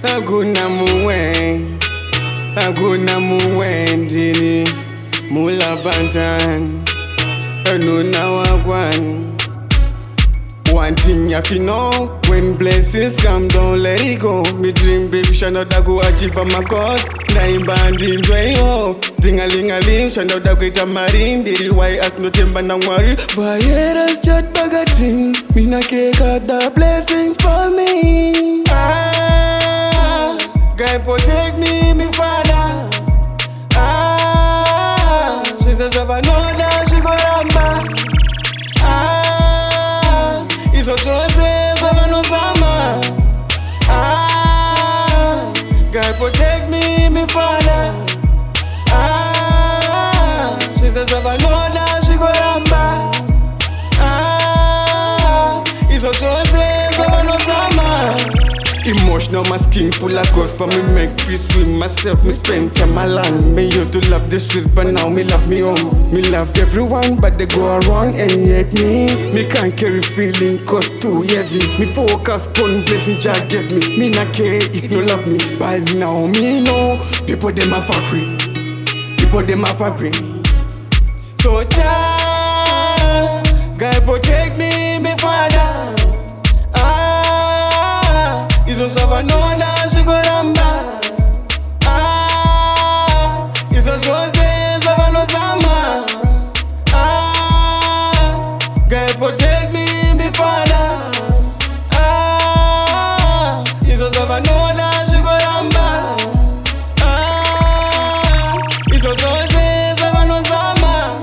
Aguna muwendini Mullah Bantan Enuna wagwan. One thing you have to know, when blessings come, don't let it go. Me dream baby shall not go achieve for my cause. Nine band enjoy oh. Ding-a-ling-a-ling, shall not go get a marine. Did it why act no timber no worry. But yeah, that's just bag a thing. Me na cake out the blessings for me. God protect me, me father. She says if I know that she go ramba. It's what you say, so I know sama. God protect me, me father. She says if I know that she go ramba. It's what you say, so I know sama. Emotional, my skin full of ghosts, but me make peace with myself. Me spend time alone. Me used to love the streets, but now me love me home. Me love everyone, but they go around and hate me can't carry feeling cause too heavy. Me focus on blessing Jah give me. Me not care if no love me, but now me know people them are fuckery. People them are fuckery. So Jah, God protect me, me father. It's just if I know that she go ramba. It's just if I know sama. God protect me, me father. It's just if I know that she go ramba. It's just if I know sama.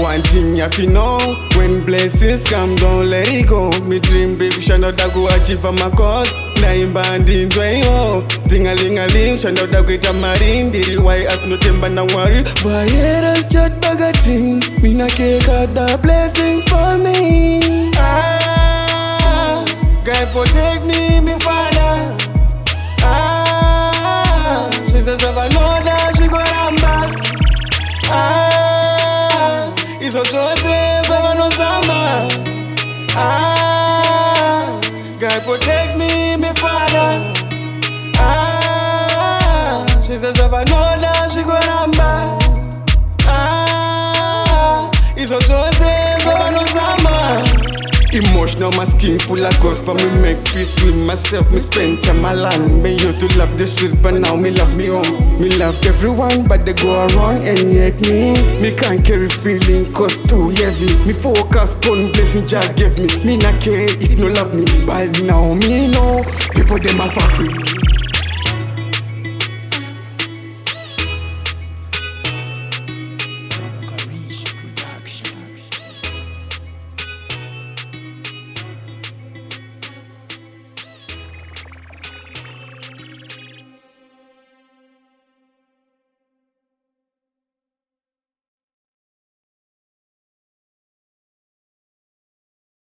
One thing you have to know, when blessings come, don't let it go. Me dream baby shall not go achieve for my cause. Nine band enjoy oh. Ding-a-ling-a-ling, shall not go get a marine. Did it why act no timber no worry. But yeah, that's just bag a thing. Me na cake out the blessings for me. God protect me, me father. She says if I know that she go ramba. It's what you say, so I know sama. God protect me, me father. She says if I know that she go ramba. It's what you say, so I know sama. Emotional, my skin full of ghosts, but me make peace with myself. Me spend time alone. Me used to love the streets, but now me love me home. Me love everyone, but they go around and hate me can't carry feeling cause too heavy. Me focus on blessing Jah give me. Me not care if no love me, but now me know people them are fuckery.